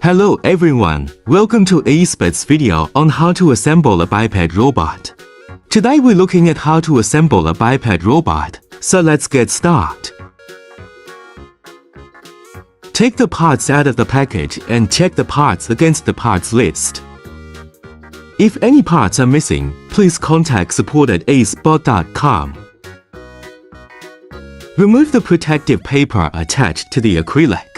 Hello everyone, welcome to Biped's video on how to assemble a biped robot. Today we're looking at how to assemble a biped robot, so let's get started. Take the parts out of the package and check the parts against the parts list. If any parts are missing, please contact support at acebot.com. Remove the protective paper attached to the acrylic.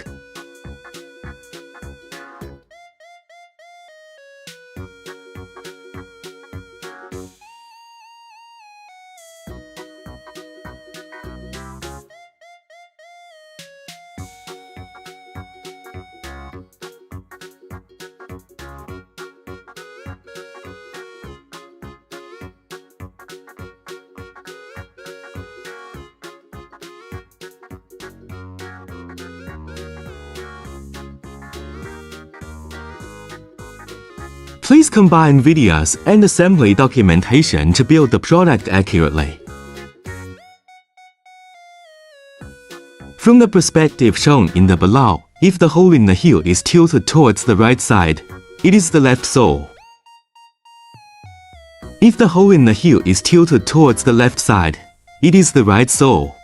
Please combine videos and assembly documentation to build the product accurately. From the perspective shown in the below, if the hole in the heel is tilted towards the right side, it is the left sole. If the hole in the heel is tilted towards the left side, it is the right sole.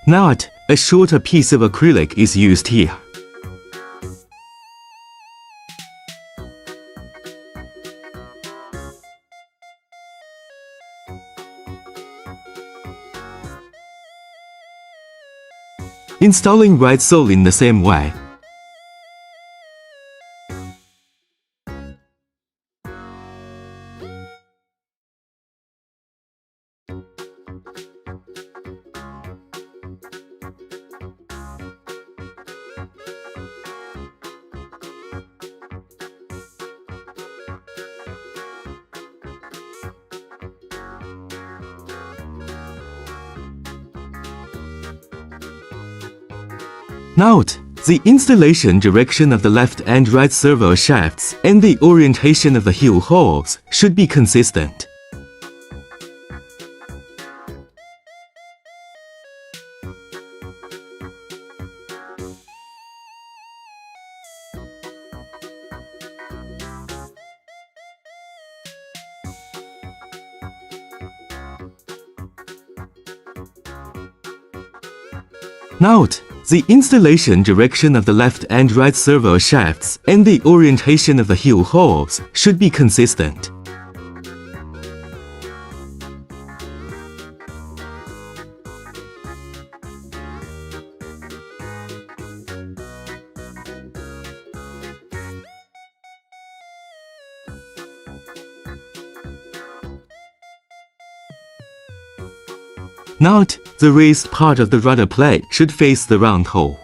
Note, a shorter piece of acrylic is used here. Installing right sole in the same way. Note, the installation direction of the left and right servo shafts and the orientation of the heel holes should be consistent. Note, the installation direction of the left and right servo shafts and the orientation of the heel holes should be consistent. Note, the raised part of the rudder plate should face the round hole.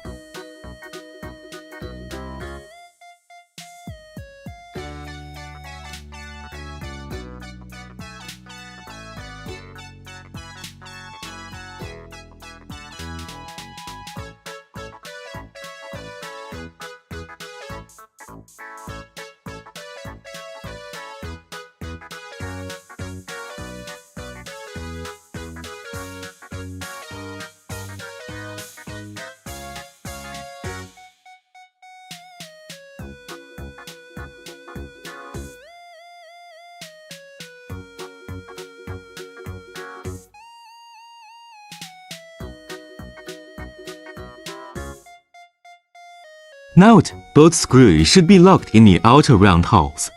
Note, both screws should be locked in the outer round holes.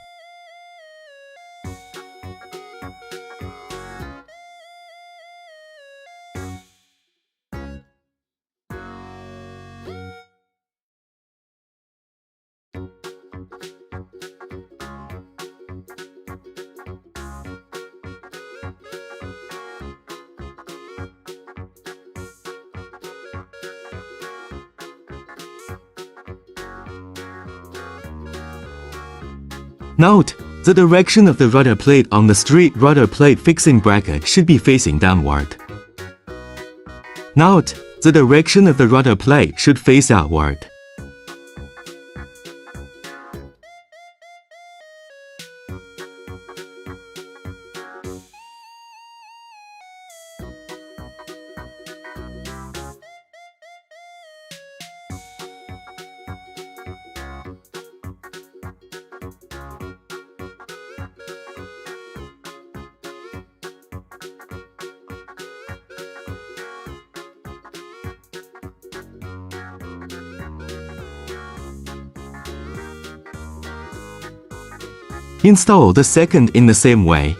Note: the direction of the rudder plate on the straight rudder plate fixing bracket should be facing downward. Note: the direction of the rudder plate should face outward. Install the second in the same way.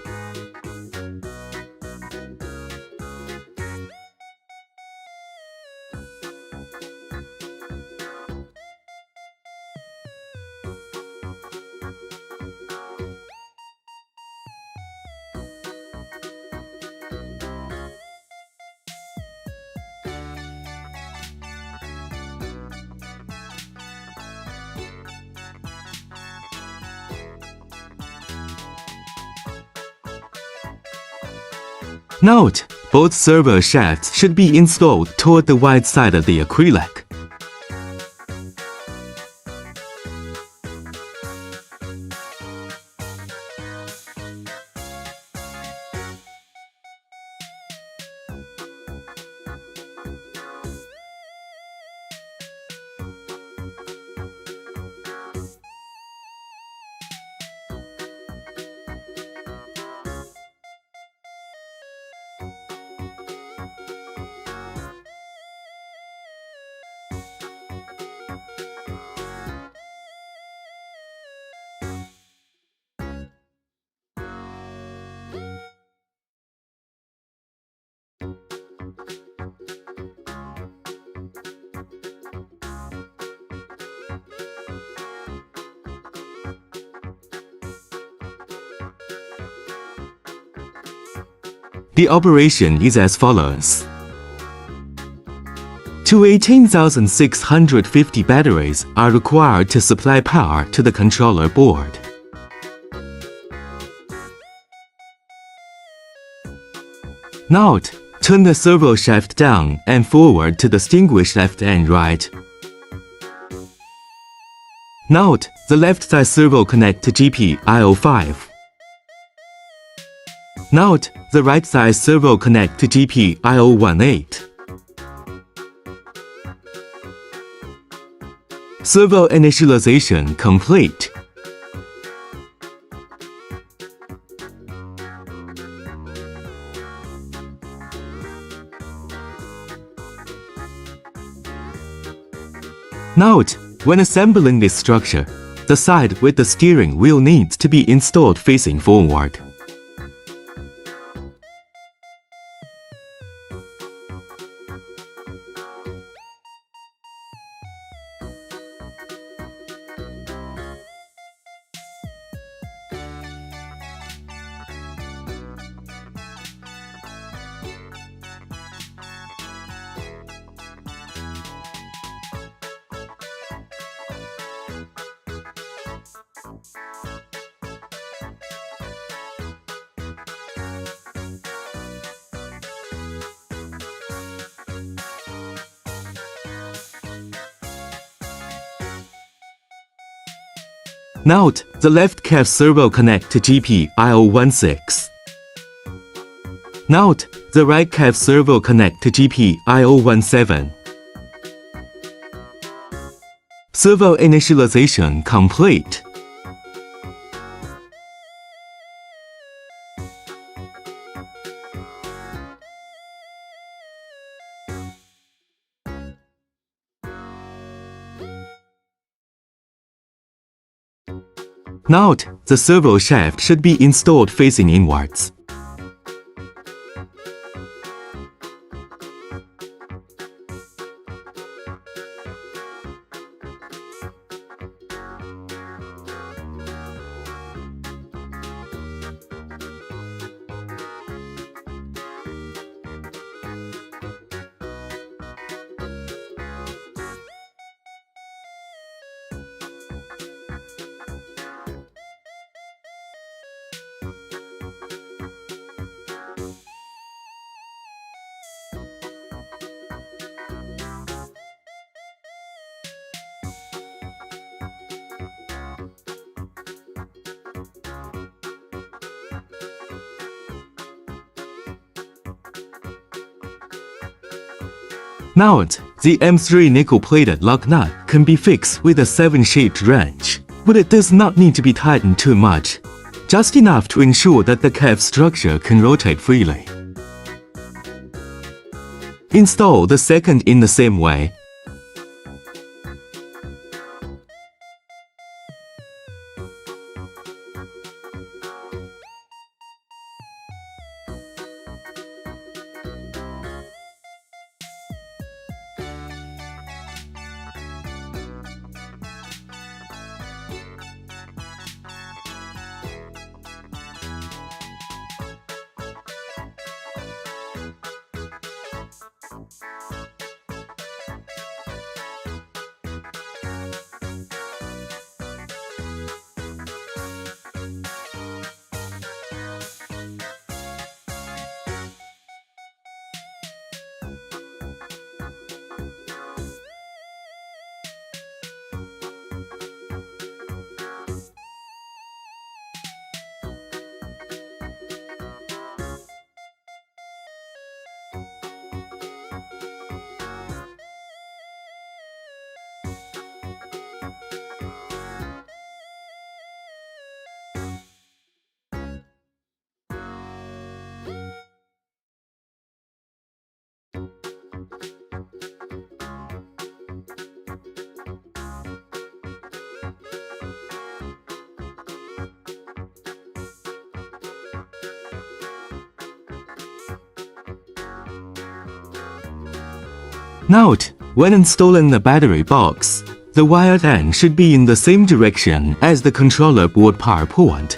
Note: both servo shafts should be installed toward the wide side of the acrylic. The operation is as follows. Two 18,650 batteries are required to supply power to the controller board. Note: turn the servo shaft down and forward to distinguish left and right. Note: the left side servo connect to GPIO5. Note: the right side servo connect to GPIO18. Servo initialization complete. Note: when assembling this structure, the side with the steering wheel needs to be installed facing forward. Note: the left cab servo connect to GPIO16. Note: the right cab servo connect to GPIO17. Servo initialization complete. Note: the servo shaft should be installed facing inwards. Note: the M3 nickel-plated lock nut can be fixed with a 7-shaped wrench, but it does not need to be tightened too much, just enough to ensure that the cap structure can rotate freely. Install the second in the same way. Note: when installing the battery box, the wired end should be in the same direction as the controller board power port.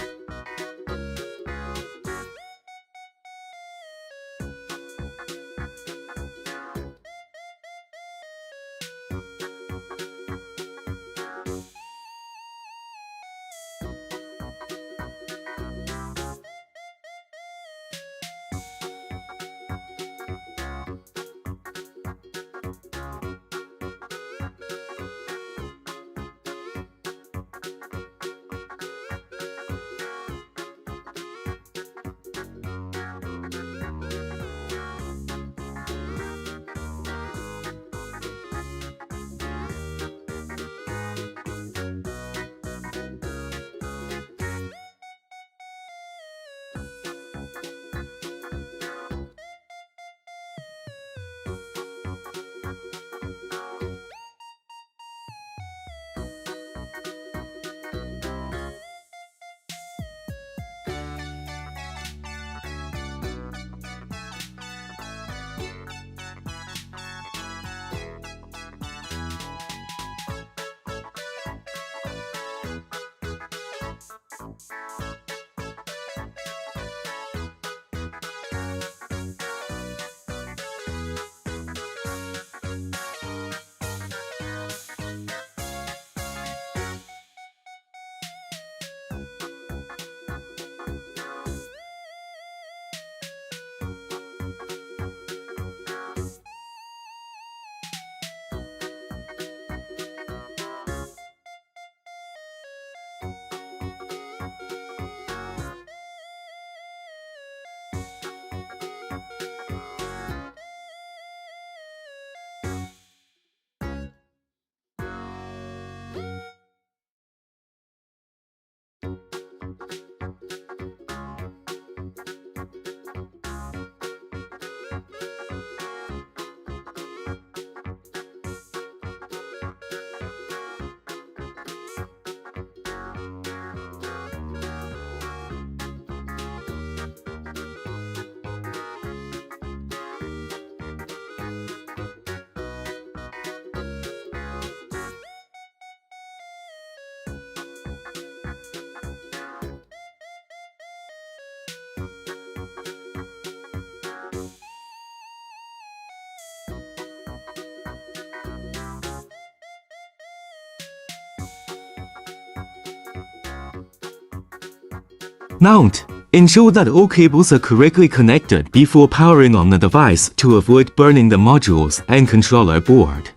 Note: ensure that all cables are correctly connected before powering on the device to avoid burning the modules and controller board.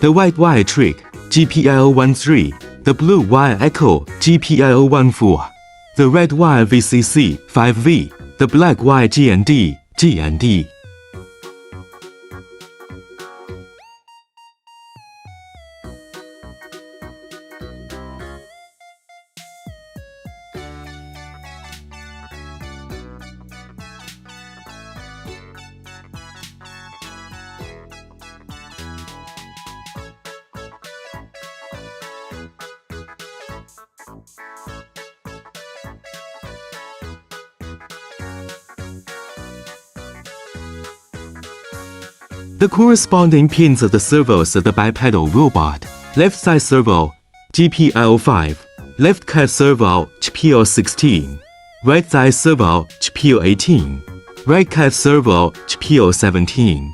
The white wire trick, GPL13, the blue wire echo GPIO14, the red wire VCC 5V, the black wire GND GND. The corresponding pins of the servos of the bipedal robot: left side servo GPIO5, left cat servo GPIO16, right side servo GPIO18, right cat servo GPIO17.